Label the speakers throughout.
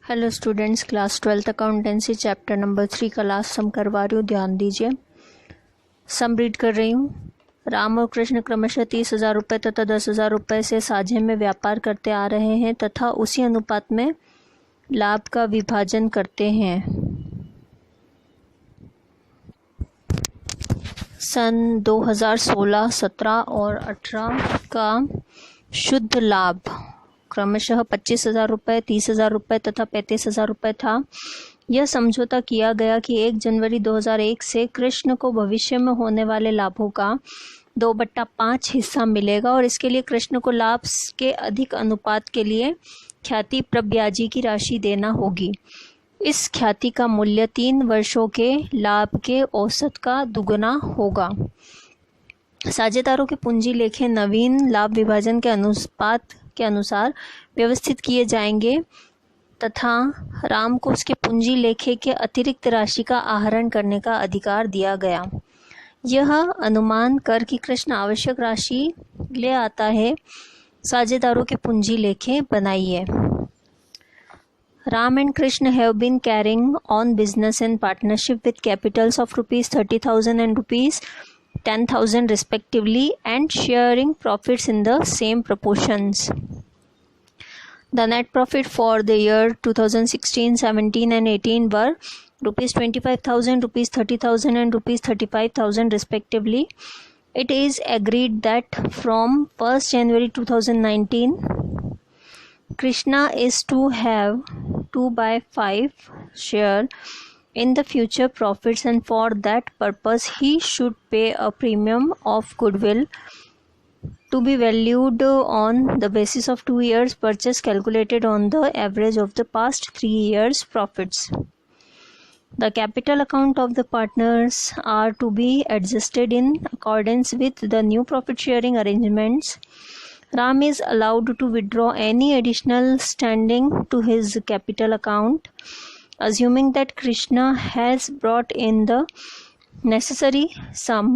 Speaker 1: Hello students, class 12th accountancy chapter number 3 का last सम करवा रही हूँ, ध्यान दीजिए। सम रीड कर रही हूँ। राम और कृष्ण क्रमशः 30,000 रुपये तथा 10,000 रुपये से साझे में व्यापार करते आ रहे हैं तथा उसी अनुपात में लाभ का विभाजन करते हैं। सन 2016, 17 और 18 का शुद्ध लाभ क्रमशः 25,000 रुपये, 30,000 रुपये तथा 35,000 रुपये था। यह समझौता किया गया कि 1 जनवरी 2001 से कृष्ण को भविष्य में होने वाले लाभों का 2/5 हिस्सा मिलेगा और इसके लिए कृष्ण को लाभ के अधिक अनुपात के लिए ख्याति प्रब्याजी की राशि देना होगी। इस ख्याति का मूल्य 3 वर्षों के लाभ के औसत का दुगुना होगा। साझेदारों के पूंजी लेखे नवीन लाभ विभाजन के अनुपात के अनुसार व्यवस्थित किए जाएंगे तथा राम को उसके पूंजी लेखे के अतिरिक्त राशि का आहरण करने का अधिकार दिया गया। यह अनुमान कर कि कृष्ण आवश्यक राशि ले आता है, साझेदारों के पूंजी लेखे बनाइए। Ram and Krishna have been carrying on business in partnership with capitals of rupees 30,000 and rupees 10,000 respectively and sharing profits in the same proportions. The net profit for the year 2016, 17 and 18 were rupees 25,000, rupees 30,000 and rupees 35,000 respectively. It is agreed that from 1st January 2019, Krishna is to have 2/5 share in the future profits, and for that purpose he should pay a premium of goodwill to be valued on the basis of 2 years purchase calculated on the average of the past 3 years profits. The capital account of the partners are to be adjusted in accordance with the new profit sharing arrangements. Ram is allowed to withdraw any additional standing to his capital account, assuming that Krishna has brought in the necessary sum.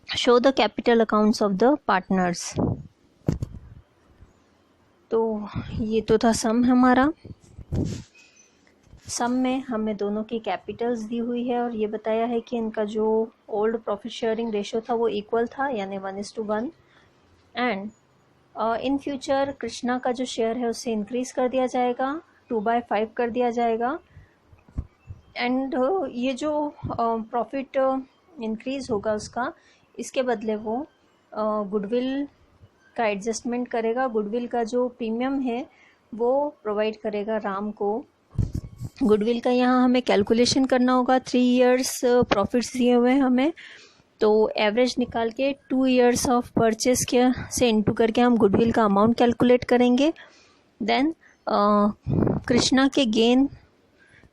Speaker 1: Show the capital accounts of the partners. तो ये तो था सम हमारा। सम में हमें दोनों की Capitals दी हुई है और ये बताया है कि इनका जो ओल्ड प्रॉफिट शेयरिंग रेशियो था वो इक्वल था, यानी 1:1, एंड इन फ्यूचर कृष्णा का जो शेयर है उसे इंक्रीज कर दिया जाएगा, 2/5 कर दिया जाएगा। एंड ये जो प्रॉफिट इंक्रीज होगा उसका, इसके बदले वो गुडविल का एडजस्टमेंट करेगा। गुडविल का जो प्रीमियम है वो प्रोवाइड करेगा राम को। गुडविल का यहाँ हमें कैलकुलेशन करना होगा। 3 इयर्स प्रॉफिट्स दिए हुए हैं हमें, तो एवरेज निकाल के 2 इयर्स ऑफ परचेस के से इंटू करके हम गुडविल का अमाउंट कैलकुलेट करेंगे। देन कृष्णा के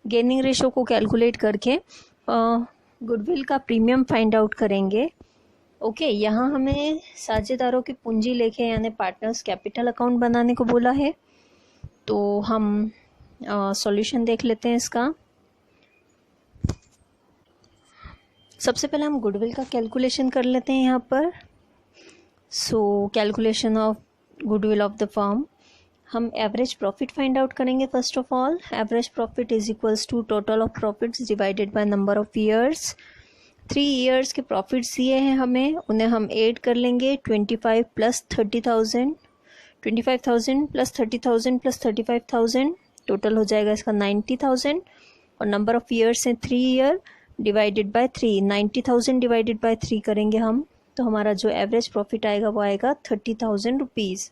Speaker 1: गेनिंग रेशो को कैलकुलेट करके गुडविल का प्रीमियम फाइंड आउट करेंगे। ओके, यहाँ हमें साझेदारों की पूंजी लेके यानी पार्टनर्स कैपिटल अकाउंट बनाने को बोला है। तो हम सॉल्यूशन देख लेते हैं इसका। सबसे पहले हम गुडविल का कैलकुलेशन कर लेते हैं यहाँ पर। So calculation of goodwill of the firm, हम एवरेज प्रॉफिट फाइंड आउट करेंगे। First of all, average profit is equals to total of profits divided by number of years. 3 years के प्रॉफिट्स दिए हैं हमें, उन्हें हम ऐड कर लेंगे। 25 प्लस 30,000, 25,000 प्लस 30,000 प्लस 35,000, टोटल हो जाएगा इसका 90,000। और नंबर ऑफ ईयर्स हैं 3 year divided by 3, 90,000 divided by 3 करेंगे हम, तो हमारा जो एवरेज प्रॉफिट आएगा वो आएगा 30,000 rupees.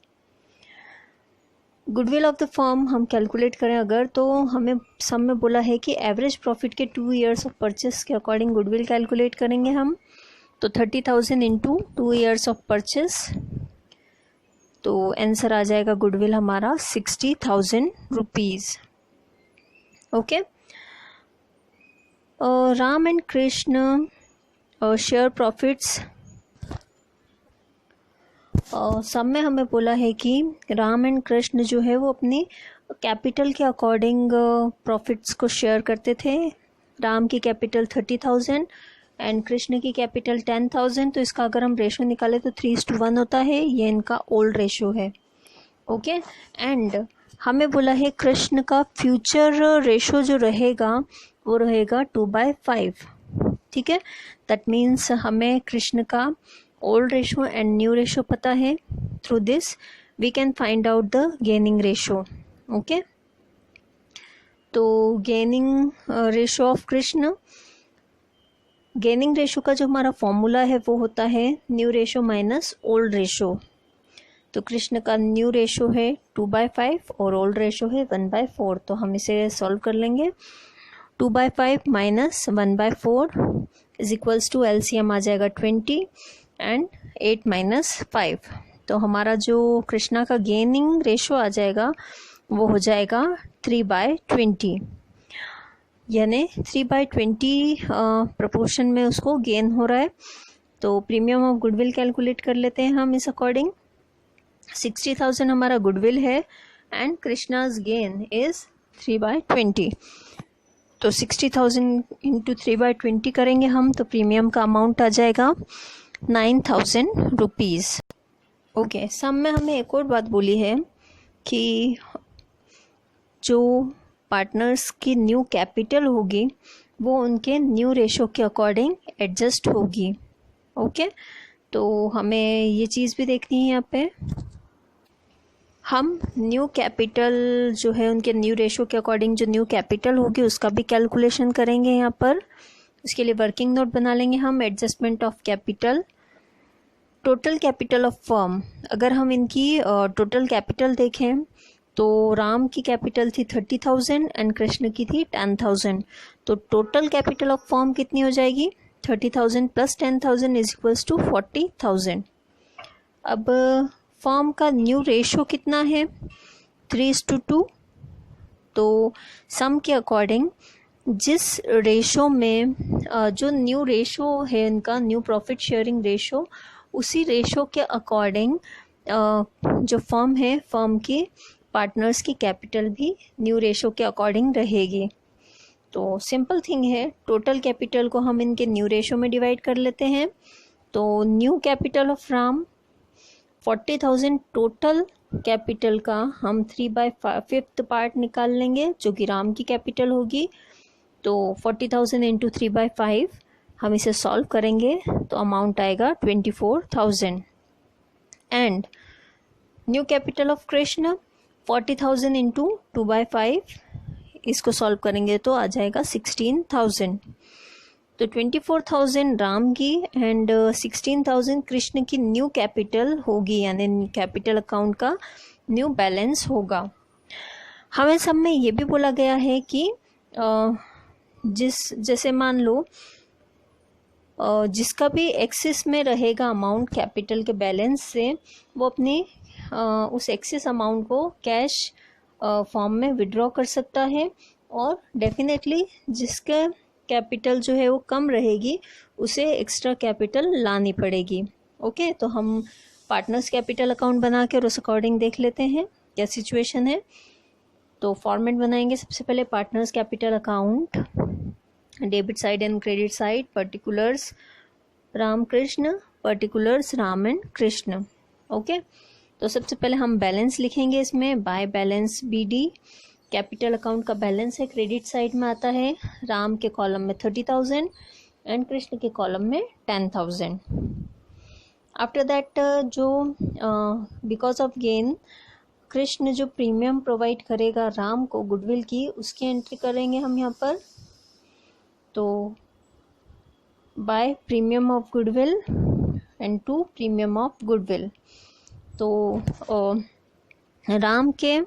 Speaker 1: Goodwill of the firm हम कैलकुलेट करें अगर, तो हमें सम में बोला है कि एवरेज प्रॉफिट के 2 इयर्स ऑफ परचेस के अकॉर्डिंग गुडविल कैलकुलेट करेंगे हम। तो 30,000 इंटू 2 इयर्स ऑफ परचेस, तो आंसर आ जाएगा गुडविल हमारा 60,000 rupees. Okay, Ram and Krishna share profits. सब में हमें बोला है कि राम एंड कृष्ण जो है वो अपनी कैपिटल के अकॉर्डिंग प्रॉफिट्स को शेयर करते थे। राम की कैपिटल 30,000 एंड कृष्ण की कैपिटल 10,000, तो इसका अगर हम रेशो निकालें तो 3:1 होता है। ये इनका ओल्ड रेशो है। ओके, एंड हमें बोला है कृष्ण का फ्यूचर रेशो जो रहेगा वो रहेगा 2/5, ठीक है। दैट मीन्स हमें कृष्ण का old ratio and new ratio पता है। Through this we can find out the gaining ratio. Okay, तो gaining ratio of Krishna, gaining ratio का जो हमारा फॉर्मूला है वो होता है new ratio minus old ratio. तो कृष्ण का न्यू रेशो है 2/5 और ओल्ड रेशो है 1/4। तो हम इसे सॉल्व कर लेंगे। 2/5 minus 1/4 is equals to LCM आ जाएगा 20 एंड 8 माइनस 5। तो हमारा जो कृष्णा का गेनिंग रेशो आ जाएगा वो हो जाएगा 3/20, यानी 3/20 प्रोपोर्शन में उसको गेन हो रहा है। तो प्रीमियम ऑफ गुडविल कैलकुलेट कर लेते हैं हम इस अकॉर्डिंग। 60,000 हमारा गुडविल है एंड कृष्णाज गेन इज 3/20। तो 60,000 इंटू 3/20 करेंगे हम तो प्रीमियम का अमाउंट आ जाएगा 9,000 रुपीज़। ओके, सम में हमें एक और बात बोली है कि जो पार्टनर्स की न्यू कैपिटल होगी वो उनके न्यू रेशो के अकॉर्डिंग एडजस्ट होगी। ओके, तो हमें ये चीज़ भी देखनी है यहाँ पे। हम न्यू कैपिटल जो है उनके न्यू रेशो के अकॉर्डिंग जो न्यू कैपिटल होगी उसका भी कैलकुलेशन करेंगे यहाँ पर। उसके लिए वर्किंग नोट बना लेंगे हम। Adjustment of capital, total capital of firm. अगर हम इनकी टोटल कैपिटल देखें तो राम की कैपिटल थी 30,000 एंड कृष्ण की थी 10,000। तो टोटल कैपिटल ऑफ फर्म कितनी हो जाएगी? 30,000 प्लस 10,000 इज इक्वल्स टू 40,000। अब फर्म का न्यू रेशो कितना है? 3:2। तो सम के अकॉर्डिंग जिस रेशो में जो न्यू रेशो है इनका, न्यू प्रॉफिट शेयरिंग रेशो, उसी रेशो के अकॉर्डिंग जो फर्म है, फर्म की पार्टनर्स की कैपिटल भी न्यू रेशो के अकॉर्डिंग रहेगी। तो सिंपल थिंग है, टोटल कैपिटल को हम इनके न्यू रेशो में डिवाइड कर लेते हैं। तो new capital of Ram 40,000, total capital का हम 3/5 पार्ट निकाल लेंगे जो कि राम की कैपिटल होगी। तो 40,000 इंटू 3/5 हम इसे सॉल्व करेंगे तो अमाउंट आएगा 24,000। And new capital of Krishna 40,000 into 2/5, इसको सॉल्व करेंगे तो आ जाएगा 16,000। तो 24,000 राम की एंड 16,000 कृष्ण की न्यू कैपिटल होगी, यानी कैपिटल अकाउंट का न्यू बैलेंस होगा। हमें सब में ये भी बोला गया है कि जैसे मान लो जिसका भी एक्सेस में रहेगा अमाउंट कैपिटल के बैलेंस से, वो अपनी उस एक्सेस अमाउंट को कैश फॉर्म में विड्रॉ कर सकता है। और डेफिनेटली जिसका कैपिटल जो है वो कम रहेगी उसे एक्स्ट्रा कैपिटल लानी पड़ेगी। ओके, तो हम पार्टनर्स कैपिटल अकाउंट बना के उस अकॉर्डिंग देख लेते हैं क्या सिचुएशन है। तो फॉर्मेट बनाएंगे सबसे पहले partners capital account, debit side and credit side, particulars Ram Krishna, particulars Ram and Krishna. Okay, तो सबसे पहले हम बैलेंस लिखेंगे इसमें, by balance BD। Capital account का बैलेंस है, क्रेडिट साइड में आता है, राम के कॉलम में 30,000 एंड कृष्ण के कॉलम में 10,000। आफ्टर दैट जो बिकॉज ऑफ गेन कृष्ण जो प्रीमियम प्रोवाइड करेगा राम को गुडविल की, उसकी एंट्री करेंगे हम यहाँ पर। तो by premium of goodwill and to premium of goodwill. तो राम के,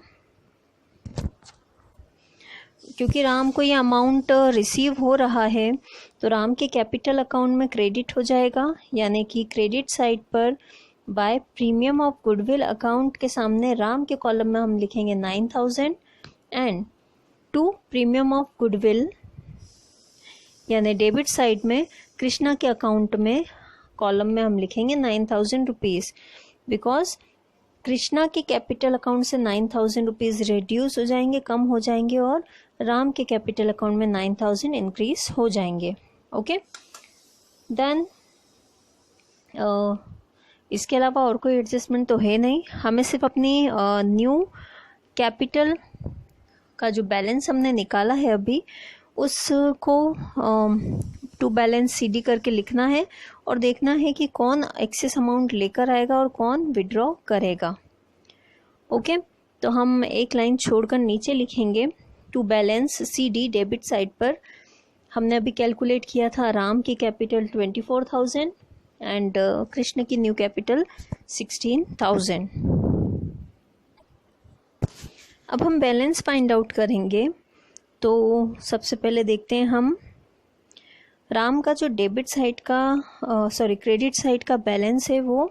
Speaker 1: क्योंकि राम को ये अमाउंट रिसीव हो रहा है तो राम के कैपिटल अकाउंट में क्रेडिट हो जाएगा, यानी कि क्रेडिट साइड पर by premium of goodwill account के सामने राम के कॉलम में हम लिखेंगे 9,000 and to premium of goodwill, यानी डेबिट साइड में कृष्णा के अकाउंट में कॉलम में हम लिखेंगे 9,000 रुपीज़। बिकॉज कृष्णा के कैपिटल अकाउंट से 9,000 रुपीज़ रिड्यूस हो जाएंगे, कम हो जाएंगे, और राम के कैपिटल अकाउंट में 9,000 इंक्रीज हो जाएंगे। ओके, देन इसके अलावा और कोई एडजस्टमेंट तो है नहीं, हमें सिर्फ अपनी न्यू कैपिटल का जो बैलेंस हमने निकाला है अभी, उसको टू बैलेंस CD करके लिखना है और देखना है कि कौन एक्सेस अमाउंट लेकर आएगा और कौन विड्रॉ करेगा। ओके, तो हम एक लाइन छोड़कर नीचे लिखेंगे to balance CD debit side पर हमने अभी कैलकुलेट किया था राम की कैपिटल 24,000 एंड कृष्ण की न्यू कैपिटल 16,000। अब हम बैलेंस फाइंड आउट करेंगे। तो सबसे पहले देखते हैं हम राम का जो डेबिट साइड का क्रेडिट साइड का बैलेंस है वो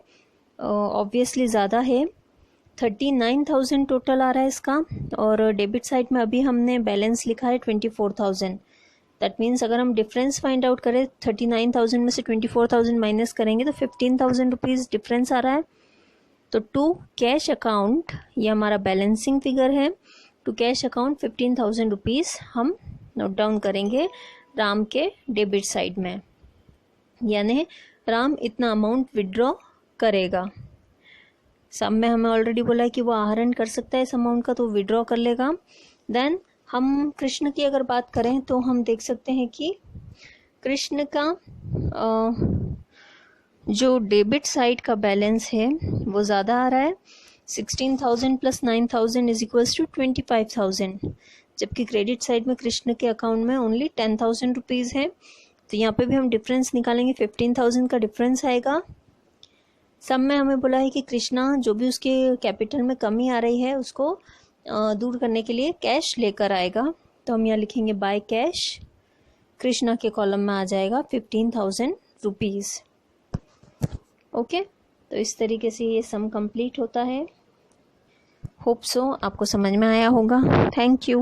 Speaker 1: ऑब्वियसली ज़्यादा है, 39,000 टोटल आ रहा है इसका, और डेबिट साइड में अभी हमने बैलेंस लिखा है 24,000। दैट मीन्स अगर हम डिफरेंस फाइंड आउट करें 39,000 में से 24,000 माइनस करेंगे तो 15,000 रुपीज़ डिफरेंस आ रहा है। तो टू कैश अकाउंट, ये हमारा बैलेंसिंग फिगर है, टू कैश अकाउंट 15,000 रुपीज़ हम नोट डाउन करेंगे राम के डेबिट साइड में, यानी राम इतना अमाउंट विड्रॉ करेगा। सब में हमें ऑलरेडी बोला है कि वो आहरण कर सकता है इस अमाउंट का, तो विड्रॉ कर लेगा। देन हम कृष्ण की अगर बात करें तो हम देख सकते हैं कि कृष्ण का जो डेबिट साइड का बैलेंस है वो ज़्यादा आ रहा है, 16,000 प्लस 9,000 इज इक्वल्स टू 25,000, जबकि क्रेडिट साइड में कृष्ण के अकाउंट में ओनली 10,000 रुपीज़ है। तो यहाँ पे भी हम डिफरेंस निकालेंगे, 15,000 का डिफरेंस आएगा। सब में हमें बोला है कि कृष्णा जो भी उसके कैपिटल में कमी आ रही है उसको दूर करने के लिए कैश लेकर आएगा। तो हम यहाँ लिखेंगे बाय कैश, कृष्णा के कॉलम में आ जाएगा 15,000 रुपीज़। ओके, तो इस तरीके से ये सम कंप्लीट होता है। होप सो आपको समझ में आया होगा। Thank you.